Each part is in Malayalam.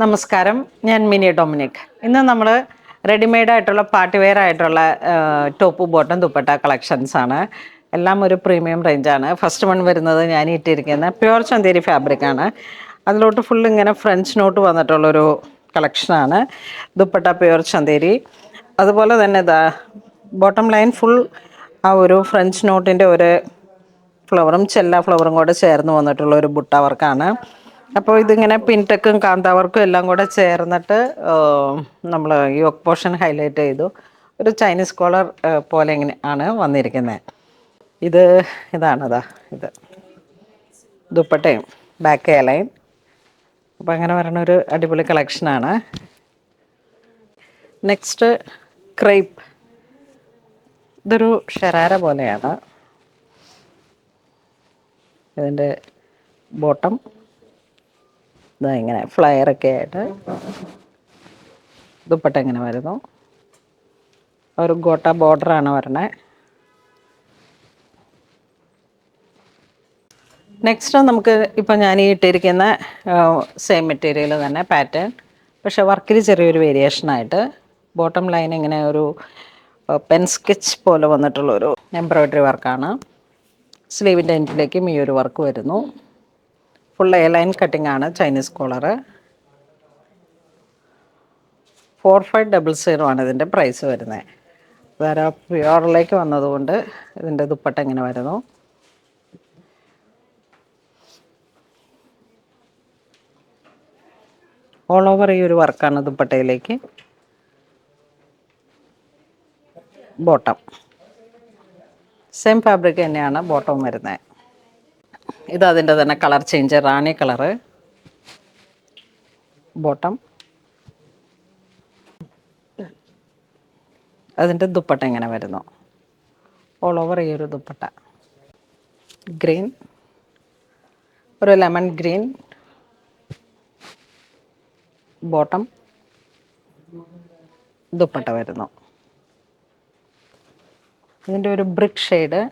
നമസ്കാരം, ഞാൻ മിനി ഡൊമിനിക്. ഇന്ന് നമ്മൾ റെഡിമെയ്ഡ് ആയിട്ടുള്ള പാർട്ടി വെയർ ആയിട്ടുള്ള ടോപ്പ് ബോട്ടം ദുപ്പട്ട കളക്ഷൻസ് ആണ്. എല്ലാം ഒരു പ്രീമിയം റേഞ്ചാണ്. ഫസ്റ്റ് വൺ വരുന്നത് ഞാൻ ഇട്ടിരിക്കുന്ന പ്യുവർ ചന്തേരി ഫാബ്രിക് ആണ്. അതിലോട്ട് ഫുൾ ഇങ്ങനെ ഫ്രഞ്ച് നോട്ട് വന്നിട്ടുള്ളൊരു കളക്ഷനാണ്. ദുപ്പട്ട പ്യുവർ ചന്തേരി. അതുപോലെ തന്നെ ബോട്ടം ലൈൻ ഫുൾ ആ ഒരു ഫ്രഞ്ച് നോട്ടിൻ്റെ ഒരു ഫ്ലവറും ചെല്ല ഫ്ലവറും കൂടെ ചേർന്ന് വന്നിട്ടുള്ള ഒരു ബുട്ട വർക്കാണ്. അപ്പോൾ ഇതിങ്ങനെ പിൻടെക്കും കാന്താവർക്കും എല്ലാം കൂടെ ചേർന്നിട്ട് നമ്മൾ യോക്ക് പോർഷൻ ഹൈലൈറ്റ് ചെയ്തു. ഒരു ചൈനീസ് കോളർ പോലെ ഇങ്ങനെ ആണ് വന്നിരിക്കുന്നത്. ഇതാണതാ ഇത് ദുപ്പട്ടയും ബാക്ക് ലൈൻ. അപ്പോൾ അങ്ങനെ പറയുന്ന ഒരു അടിപൊളി കളക്ഷനാണ്. Next crepe. ഇതൊരു ഷെറാര പോലെയാണ്. ഇതിൻ്റെ ബോട്ടം ഇങ്ങനെ ഫ്ലയറൊക്കെ ആയിട്ട് ദുപ്പട്ട ഇങ്ങനെ വരുന്നു. ഒരു ഗോട്ട ബോർഡറാണ് വരണേ. നെക്സ്റ്റ് നമുക്ക് ഇപ്പം ഞാൻ ഈ ഇട്ടിരിക്കുന്ന സെയിം മെറ്റീരിയൽ തന്നെ പാറ്റേൺ, പക്ഷെ വർക്കിൽ ചെറിയൊരു വേരിയേഷനായിട്ട് ബോട്ടം ലൈൻ ഇങ്ങനെ ഒരു പെൻ സ്കെച്ച് പോലെ വന്നിട്ടുള്ളൊരു എംബ്രോയ്ഡറി വർക്കാണ്. സ്ലീവിൻ്റെ എൻഡിലേക്കും ഈ ഒരു വർക്ക് വരുന്നു. ഫുൾ എ ലൈൻ കട്ടിംഗ് ആണ്. Chinese collar. 4500 ആണ് ഇതിൻ്റെ പ്രൈസ് വരുന്നത്. വേറെ പ്യുവറിലേക്ക് വന്നതുകൊണ്ട് ഇതിൻ്റെ ദുപ്പട്ട ഇങ്ങനെ വരുന്നു. ഓൾ ഓവർ ഈ ഒരു വർക്കാണ് ദുപ്പട്ടയിലേക്ക്. ബോട്ടം സെയിം ഫാബ്രിക് തന്നെയാണ് ബോട്ടം വരുന്നത്. അതിൻ്റെ തന്നെ കളർ ചേഞ്ച്, റാണി കളറ്. ബോട്ടം അതിൻ്റെ ദുപ്പട്ട ഇങ്ങനെ വരുന്നു. ഓൾ ഓവർ ഈ ഒരു ദുപ്പട്ട. ഗ്രീൻ, ഒരു ലെമൺ ഗ്രീൻ. ബോട്ടം ദുപ്പട്ട വരുന്നു. ഇതിൻ്റെ ഒരു ബ്രിക്ക് ഷെയ്ഡ്.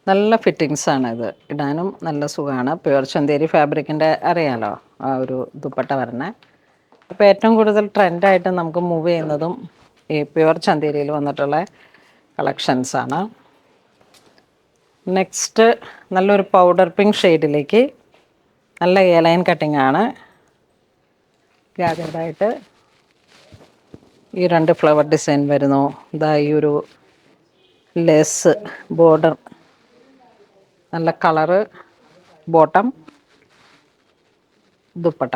നല്ല ഫിറ്റിങ്സ് ആണ്. ഇത് ഇടാനും നല്ല സുഖമാണ്. പ്യുവർ ചന്തേരി ഫാബ്രിക്കിൻ്റെ അറിയാലോ ആ ഒരു ദുപ്പട്ട വരണേ. ഇപ്പോൾ ഏറ്റവും കൂടുതൽ ട്രെൻഡായിട്ട് നമുക്ക് മൂവ് ചെയ്യുന്നതും ഈ പ്യുവർ ചന്തേരിയിൽ വന്നിട്ടുള്ള കളക്ഷൻസാണ്. നെക്സ്റ്റ് നല്ലൊരു പൗഡർ പിങ്ക് ഷെയ്ഡിലേക്ക് നല്ല എ ലൈൻ കട്ടിംഗ് ആണ്. ഗാദർഡായിട്ട് ഈ 2 ഫ്ലവർ ഡിസൈൻ വരുന്നു. ഈ ഒരു ലെസ് ബോർഡർ, നല്ല കളറ്. ബോട്ടം ദുപ്പട്ട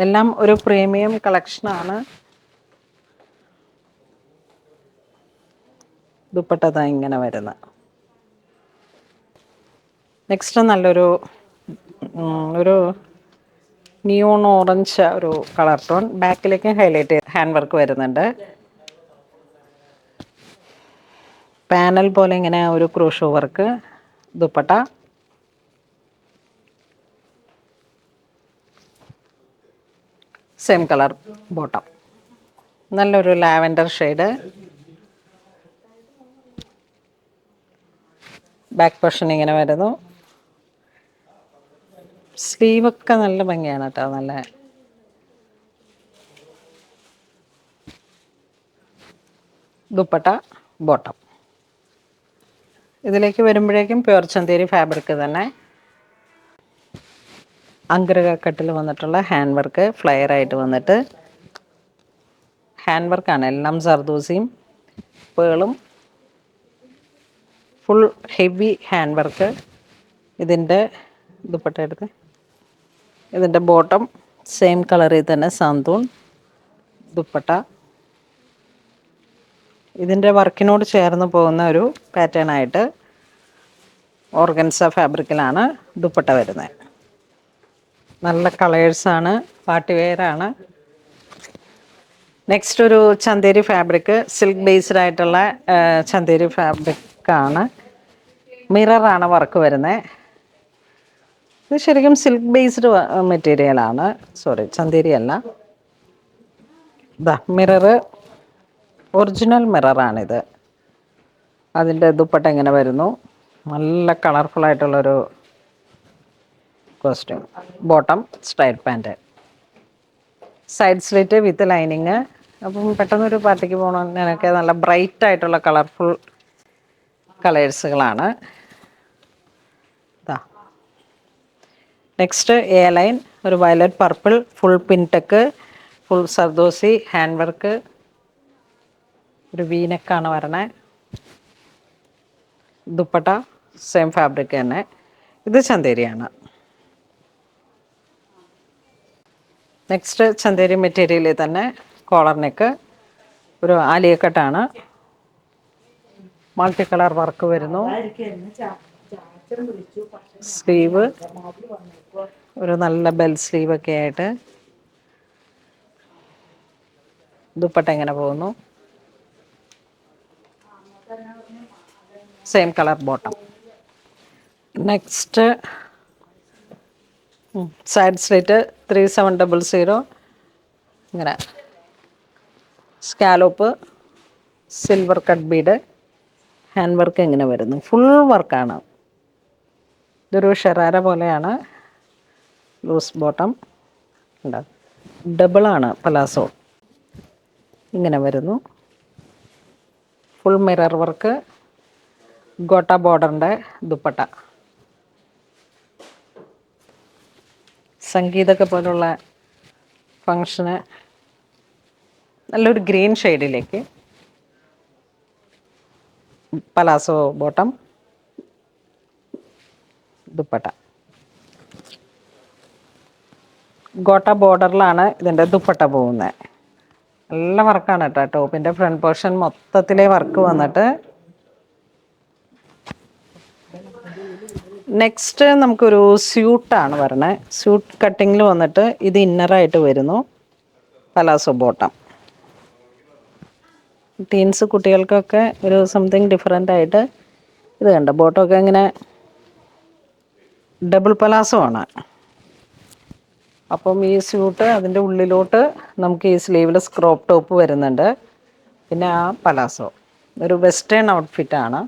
എല്ലാം ഒരു പ്രീമിയം കളക്ഷനാണ്. ദുപ്പട്ട ഇങ്ങനെ വരുന്നത്. നെക്സ്റ്റ് നല്ലൊരു ഒരു നിയോൺ ഓറഞ്ച് ഒരു കളർ ടോൺ. ബാക്കിലേക്ക് ഹൈലൈറ്റ് ചെയ്ത് ഹാൻഡ് വർക്ക് വരുന്നുണ്ട്. പാനൽ പോലെ ഇങ്ങനെ ഒരു crochet work. Dupatta same colour. Bottom നല്ലൊരു ലാവൻഡർ ഷെയ്ഡ്. ബാക്ക് പോർഷൻ ഇങ്ങനെ വരുന്നു. സ്ലീവൊക്കെ നല്ല ഭംഗിയാണ് കേട്ടോ. നല്ല ദുപ്പട്ട ബോട്ടം. ഇതിലേക്ക് വരുമ്പോഴേക്കും പ്യുവർ ചന്തേരി ഫാബ്രിക് തന്നെ. അങ്കരക കട്ടിൽ വന്നിട്ടുള്ള ഹാൻഡ് വർക്ക് ഫ്ലയർ ആയിട്ട് വന്നിട്ട് ഹാൻഡ് വർക്കാണ്. എല്ലാം സർദൂസിയും പേളും ഫുൾ ഹെവി ഹാൻഡ് വർക്ക്. ഇതിൻ്റെ ദുപ്പട്ട എടുത്ത് ഇതിൻ്റെ ബോട്ടം സെയിം കളറിൽ തന്നെ സാന്തൂൺ. ദുപ്പട്ട ഇതിൻ്റെ വർക്കിനോട് ചേർന്ന് പോകുന്ന ഒരു പാറ്റേൺ ആയിട്ട് ഓർഗൻസ ഫാബ്രിക്കിലാണ് ദുപ്പട്ട വരുന്നത്. നല്ല കളേഴ്സാണ്. പാർട്ടി വെയറാണ്. നെക്സ്റ്റ് ഒരു ചന്തേരി ഫാബ്രിക്, സിൽക്ക് ബേസ്ഡ് ആയിട്ടുള്ള ചന്തേരി ഫാബ്രിക്കാണ്. മിററാണ് വർക്ക് വരുന്നത്. ഇത് ശരിക്കും സിൽക്ക് ബേസ്ഡ് മെറ്റീരിയലാണ്. സോറി, ചന്തേരി അല്ല. മിററ് ഒറിജിനൽ മിററാണിത്. അതിൻ്റെ ദുപ്പട്ട ഇങ്ങനെ വരുന്നു. നല്ല കളർഫുൾ ആയിട്ടുള്ളൊരു costume. Bottom straight pant, side slit with lining. അപ്പം പെട്ടെന്നൊരു പാർട്ടിക്ക് പോകണമെന്നൊക്കെ നല്ല ബ്രൈറ്റ് ആയിട്ടുള്ള കളർഫുൾ കളേഴ്സുകളാണ്. നെക്സ്റ്റ് എ ലൈൻ, ഒരു violet purple, full pintuck, full zardozi, hand work, ഒരു വീനെക്കാണ് വരണേ. ദുപ്പട്ട സെയിം ഫാബ്രിക് തന്നെ. ഇത് ചന്തേരിയാണ്. നെക്സ്റ്റ് ചന്തേരി മെറ്റീരിയലിൽ തന്നെ കോളർ നെക്ക്, ഒരു ആലിയക്കട്ടാണ്, മൾട്ടി കളർ വർക്ക് വരുന്നു. സ്ലീവ് ഒരു നല്ല ബെൽ സ്ലീവ് ഒക്കെ ആയിട്ട്. ദുപ്പട്ട എങ്ങനെ പോകുന്നു, same colour bottom. Next side slit 3700, ഇങ്ങനെ scallop, silver cut bead, hand work എങ്ങനെ വരുന്നു, ഫുൾ വർക്കാണ്. ഇതൊരു ഷെറാര പോലെയാണ്. ലൂസ് ബോട്ടം ഉണ്ടാകും. ഡബിളാണ് പലാസോ. ഇങ്ങനെ വരുന്നു. ഫുൾ മിറർ വർക്ക്, ഗോട്ട ബോർഡറിൻ്റെ ദുപ്പട്ട. സംഗീതമൊക്കെ പോലുള്ള ഫങ്ഷന് നല്ലൊരു ഗ്രീൻ ഷെയ്ഡിലേക്ക് പലാസോ ബോട്ടം, ദുപ്പട്ട. ഗോട്ട ബോർഡറിലാണ് ഇതിൻ്റെ ദുപ്പട്ട പോകുന്നത്. നല്ല വർക്കാണ് കേട്ടോ. ടോപ്പിൻ്റെ ഫ്രണ്ട് പോർഷൻ മൊത്തത്തിലെ വർക്ക് വന്നിട്ട്. നെക്സ്റ്റ് നമുക്കൊരു സ്യൂട്ടാണ് വരണേ. സ്യൂട്ട് കട്ടിങ്ങിൽ വന്നിട്ട് ഇത് ഇന്നറായിട്ട് വരുന്നു. Palazzo bottom. ടീൻസ് കുട്ടികൾക്കൊക്കെ ഒരു സംതിങ് ഡിഫറെൻ്റ് ആയിട്ട്. ഇത് കണ്ട ബോട്ടമൊക്കെ ഇങ്ങനെ ഡബിൾ പലാസോ ആണ്. അപ്പം ഈ സ്യൂട്ട് അതിൻ്റെ ഉള്ളിലോട്ട് നമുക്ക് ഈ സ്ലീവ്ലെസ് ക്രോപ്പ് ടോപ്പ് വരുന്നുണ്ട്. പിന്നെ ആ പലാസോ ഒരു വെസ്റ്റേൺ ഔട്ട്ഫിറ്റാണ്.